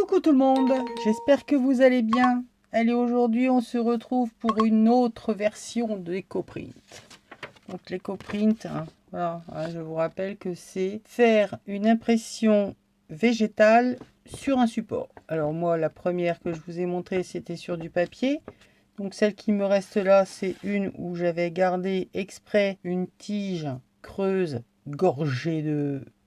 Coucou tout le monde, j'espère que vous allez bien. Allez, aujourd'hui on se retrouve pour une autre version de l'EcoPrint. Donc l'EcoPrint, voilà, je vous rappelle que c'est faire une impression végétale sur un support. Alors moi, la première que je vous ai montrée, c'était sur du papier. Donc celle qui me reste là, c'est une où j'avais gardé exprès une tige creuse gorgée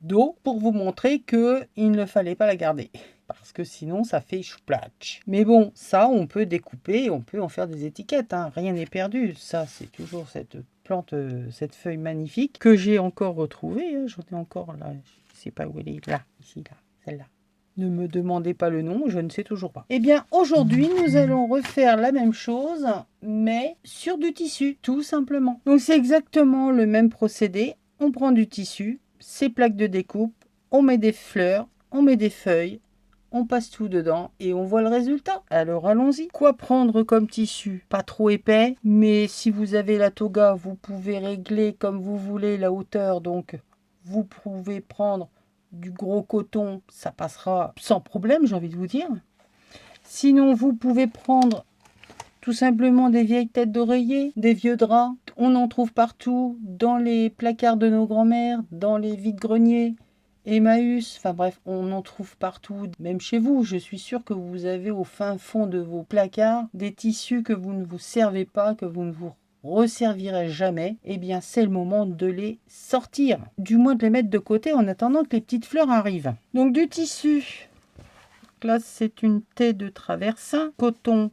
d'eau pour vous montrer que il ne fallait pas la garder parce que sinon ça fait chouplatch. Mais bon, ça on peut découper, on peut en faire des étiquettes, hein. Rien n'est perdu. Ça, c'est toujours cette plante, cette feuille magnifique que j'ai encore retrouvée, hein. J'en ai encore là, je sais pas où elle est, là, ici, là, celle-là. Ne me demandez pas le nom, je ne sais toujours pas. Eh bien, aujourd'hui, nous allons refaire la même chose, mais sur du tissu, tout simplement. Donc, c'est exactement le même procédé. On prend du tissu, ces plaques de découpe, on met des fleurs, on met des feuilles, on passe tout dedans et on voit le résultat. Alors, allons-y. Quoi prendre comme tissu? Pas trop épais, mais si vous avez la toga, vous pouvez régler comme vous voulez la hauteur. Donc, vous pouvez prendre du gros coton, ça passera sans problème, j'ai envie de vous dire. Sinon, vous pouvez prendre tout simplement des vieilles têtes d'oreiller, des vieux draps. On en trouve partout, dans les placards de nos grands-mères, dans les vides-greniers, Emmaüs, enfin bref, on en trouve partout, même chez vous. Je suis sûre que vous avez au fin fond de vos placards des tissus que vous ne vous servez pas, que vous ne vous resservirez jamais. Eh bien, c'est le moment de les sortir, du moins de les mettre de côté en attendant que les petites fleurs arrivent. Donc du tissu, là c'est une taie de traversin, coton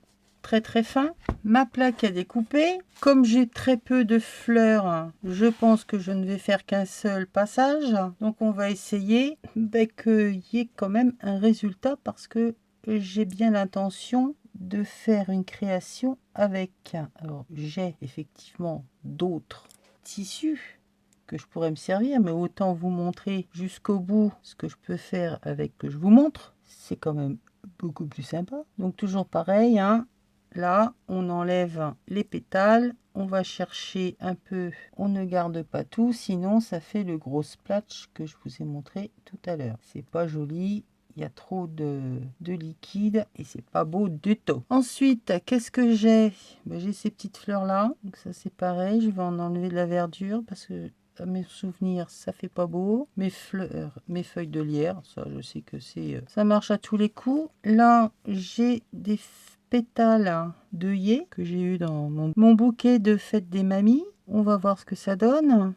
très fin, ma plaque à découper. Comme j'ai très peu de fleurs, je pense que je ne vais faire qu'un seul passage. Donc on va essayer qu'il y ait quand même un résultat parce que j'ai bien l'intention de faire une création avec. Alors j'ai effectivement d'autres tissus que je pourrais me servir, mais autant vous montrer jusqu'au bout ce que je peux faire avec que je vous montre. C'est quand même beaucoup plus sympa. Donc toujours pareil, hein. Là, on enlève les pétales, on va chercher un peu, on ne garde pas tout, sinon ça fait le gros splash que je vous ai montré tout à l'heure. C'est pas joli, il y a trop de liquide et c'est pas beau du tout. Ensuite, qu'est-ce que j'ai? J'ai ces petites fleurs là, donc ça c'est pareil, je vais en enlever de la verdure parce que à mes souvenirs, ça fait pas beau. Mes fleurs, mes feuilles de lierre, ça je sais que c'est, ça marche à tous les coups. Là, j'ai des pétales d'œillet que j'ai eu dans mon bouquet de fête des mamies. On va voir ce que ça donne.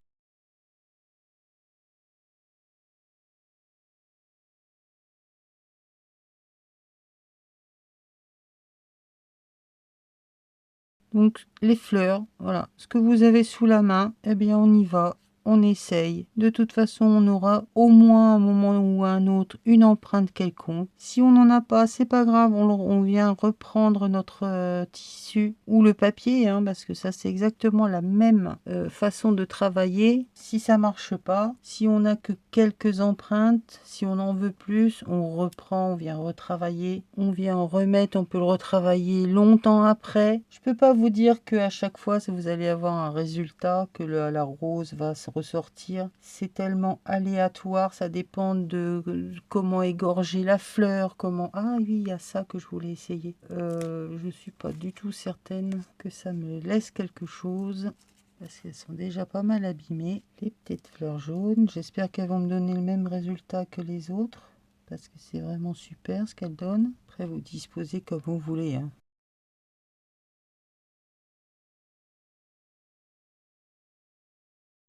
Donc les fleurs, voilà, ce que vous avez sous la main, eh bien on y va. On essaye. De toute façon, on aura au moins un moment ou un autre une empreinte quelconque. Si on n'en a pas, c'est pas grave. On vient reprendre notre tissu ou le papier, hein, parce que ça c'est exactement la même façon de travailler. Si ça marche pas, si on n'a que quelques empreintes, si on en veut plus, on reprend, on vient retravailler, on vient en remettre, on peut le retravailler longtemps après. Je peux pas vous dire que à chaque fois vous allez avoir un résultat, que la rose va se ressortir. C'est tellement aléatoire, ça dépend de comment égorger la fleur, comment... Ah oui, il y a ça que je voulais essayer. Je suis pas du tout certaine que ça me laisse quelque chose, parce qu'elles sont déjà pas mal abîmées. Les petites fleurs jaunes, j'espère qu'elles vont me donner le même résultat que les autres, parce que c'est vraiment super ce qu'elles donnent. Après, vous disposez comme vous voulez, hein.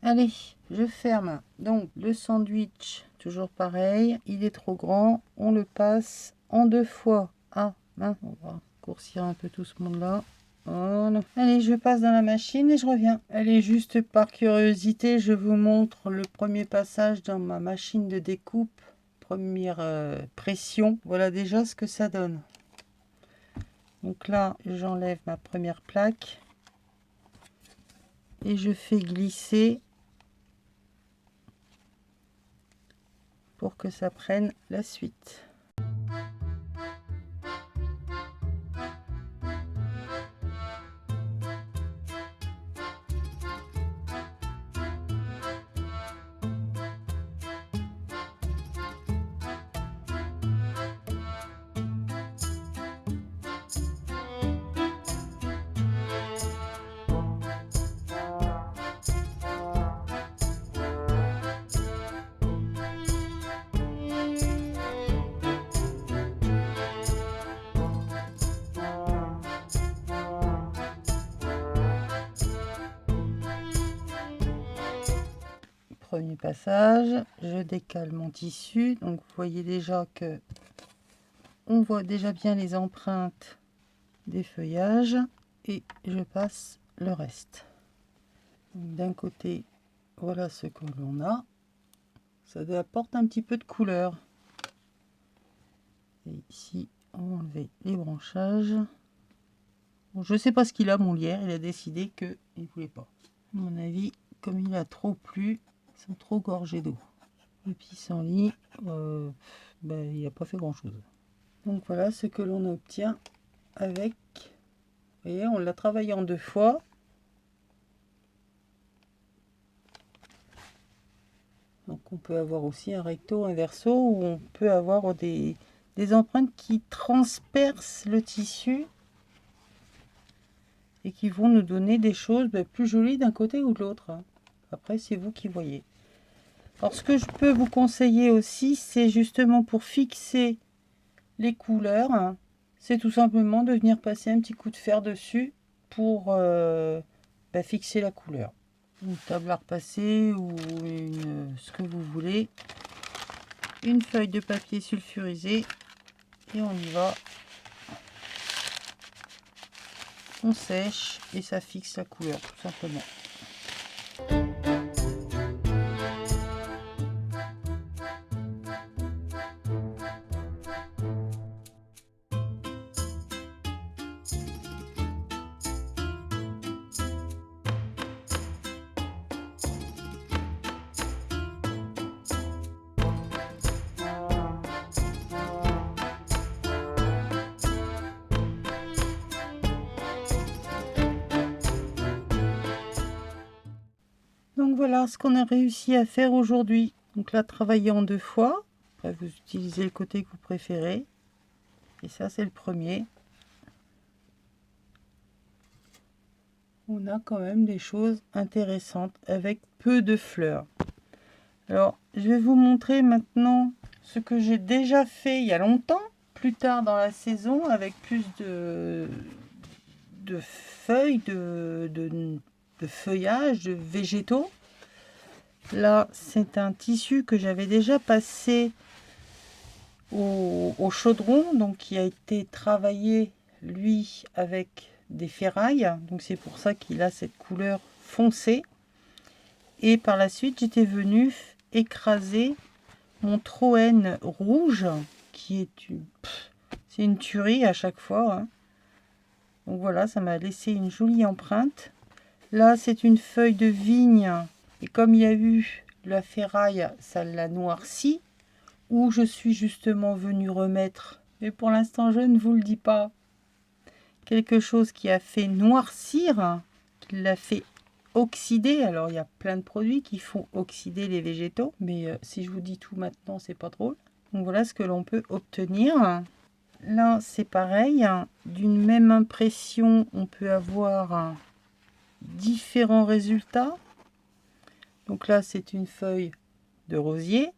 Allez, je ferme. Donc le sandwich, toujours pareil, il est trop grand, on le passe en 2 fois. Ah, mince, on va raccourcir un peu tout ce monde-là. Voilà. Allez, je passe dans la machine et je reviens. Allez, juste par curiosité, je vous montre le premier passage dans ma machine de découpe. Première pression. Voilà déjà ce que ça donne. Donc là, j'enlève ma première plaque et je fais glisser pour que ça prenne la suite. Premier passage, je décale mon tissu. Donc vous voyez déjà que on voit déjà bien les empreintes des feuillages et je passe le reste. D'un côté, voilà ce que l'on a. Ça apporte un petit peu de couleur. Et ici, on va enlever les branchages. Bon, je ne sais pas ce qu'il a, mon lierre. Il a décidé qu'il ne voulait pas. À mon avis, comme il a trop plu, ils sont trop gorgés d'eau. Le pissenlit, il n'a pas fait grand-chose. Donc voilà ce que l'on obtient avec... Vous voyez, on l'a travaillé en 2 fois. Donc on peut avoir aussi un recto, un verso, où on peut avoir des empreintes qui transpercent le tissu et qui vont nous donner des choses plus jolies d'un côté ou de l'autre. Après, c'est vous qui voyez. Alors ce que je peux vous conseiller aussi, c'est justement pour fixer les couleurs, c'est tout simplement de venir passer un petit coup de fer dessus pour fixer la couleur. Une table à repasser ou ce que vous voulez. Une feuille de papier sulfurisé et on y va. On sèche et ça fixe la couleur tout simplement. Donc voilà ce qu'on a réussi à faire aujourd'hui. Donc là, travailler en 2 fois. Après, vous utilisez le côté que vous préférez. Et ça, c'est le premier. On a quand même des choses intéressantes avec peu de fleurs. Alors, je vais vous montrer maintenant ce que j'ai déjà fait il y a longtemps, plus tard dans la saison, avec plus de feuilles, de feuillages, de végétaux. Là, c'est un tissu que j'avais déjà passé au chaudron, donc qui a été travaillé, lui, avec des ferrailles. Donc c'est pour ça qu'il a cette couleur foncée. Et par la suite, j'étais venue écraser mon Troène rouge, qui est c'est une tuerie à chaque fois, hein. Donc voilà, ça m'a laissé une jolie empreinte. Là, c'est une feuille de vigne. Et comme il y a eu la ferraille, ça l'a noirci. Où je suis justement venue remettre, mais pour l'instant, je ne vous le dis pas, quelque chose qui a fait noircir, qui l'a fait oxyder. Alors, il y a plein de produits qui font oxyder les végétaux. Mais si je vous dis tout maintenant, c'est pas drôle. Donc voilà ce que l'on peut obtenir. Là, c'est pareil. D'une même impression, on peut avoir différents résultats. Donc là, c'est une feuille de rosier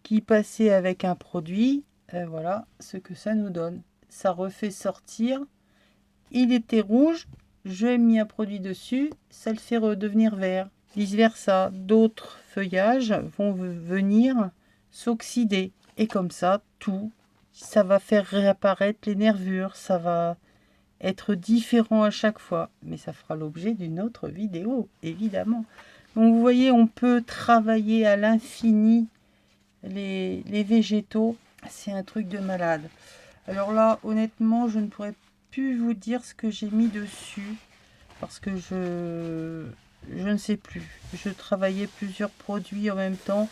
qui passait avec un produit. Voilà ce que ça nous donne. Ça refait sortir. Il était rouge. J'ai mis un produit dessus. Ça le fait redevenir vert. Vice versa. D'autres feuillages vont venir s'oxyder. Et comme ça, tout. Ça va faire réapparaître les nervures. Ça va être différent à chaque fois. Mais ça fera l'objet d'une autre vidéo, évidemment. Donc vous voyez, on peut travailler à l'infini les végétaux. C'est un truc de malade. Alors là, honnêtement, je ne pourrais plus vous dire ce que j'ai mis dessus. Parce que je ne sais plus. Je travaillais plusieurs produits en même temps.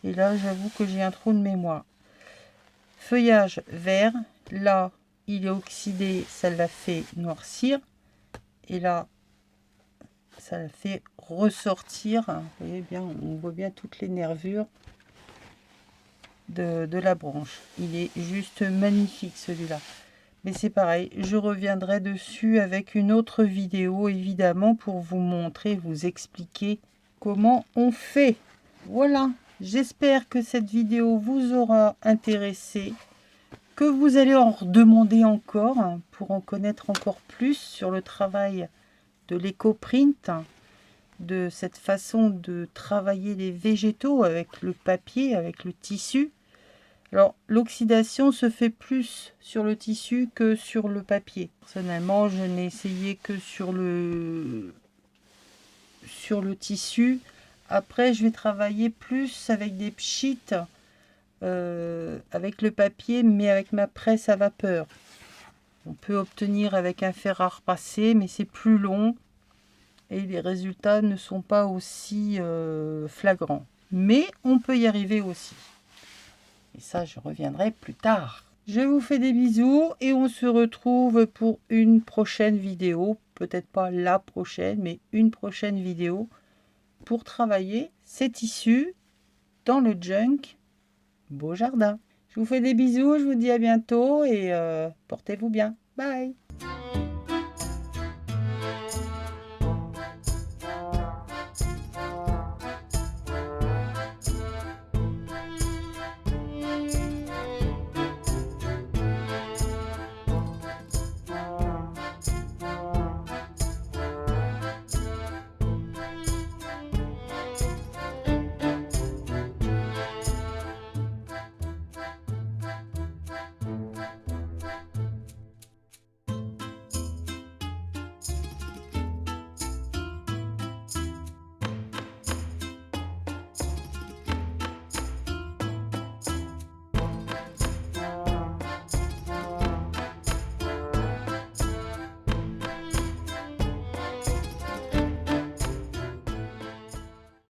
Et là, j'avoue que j'ai un trou de mémoire. Feuillage vert. Là, il est oxydé. Ça l'a fait noircir. Et là, ça l'a fait ressortir. Vous voyez bien, on voit bien toutes les nervures de la branche. Il est juste magnifique celui-là. Mais c'est pareil, je reviendrai dessus avec une autre vidéo évidemment pour vous montrer, vous expliquer comment on fait. Voilà, j'espère que cette vidéo vous aura intéressé, que vous allez en redemander encore pour en connaître encore plus sur le travail de l'éco-print. de cette façon de travailler les végétaux avec le papier, avec le tissu. Alors, l'oxydation se fait plus sur le tissu que sur le papier. Personnellement, je n'ai essayé que sur le tissu. Après, je vais travailler plus avec des pchites, avec le papier, mais avec ma presse à vapeur. On peut obtenir avec un fer à repasser, mais c'est plus long et les résultats ne sont pas aussi flagrants. Mais on peut y arriver aussi. Et ça, je reviendrai plus tard. Je vous fais des bisous et on se retrouve pour une prochaine vidéo. Peut-être pas la prochaine, mais une prochaine vidéo pour travailler ces tissus dans le Junk Beau Jardin. Je vous fais des bisous, je vous dis à bientôt et portez-vous bien. Bye!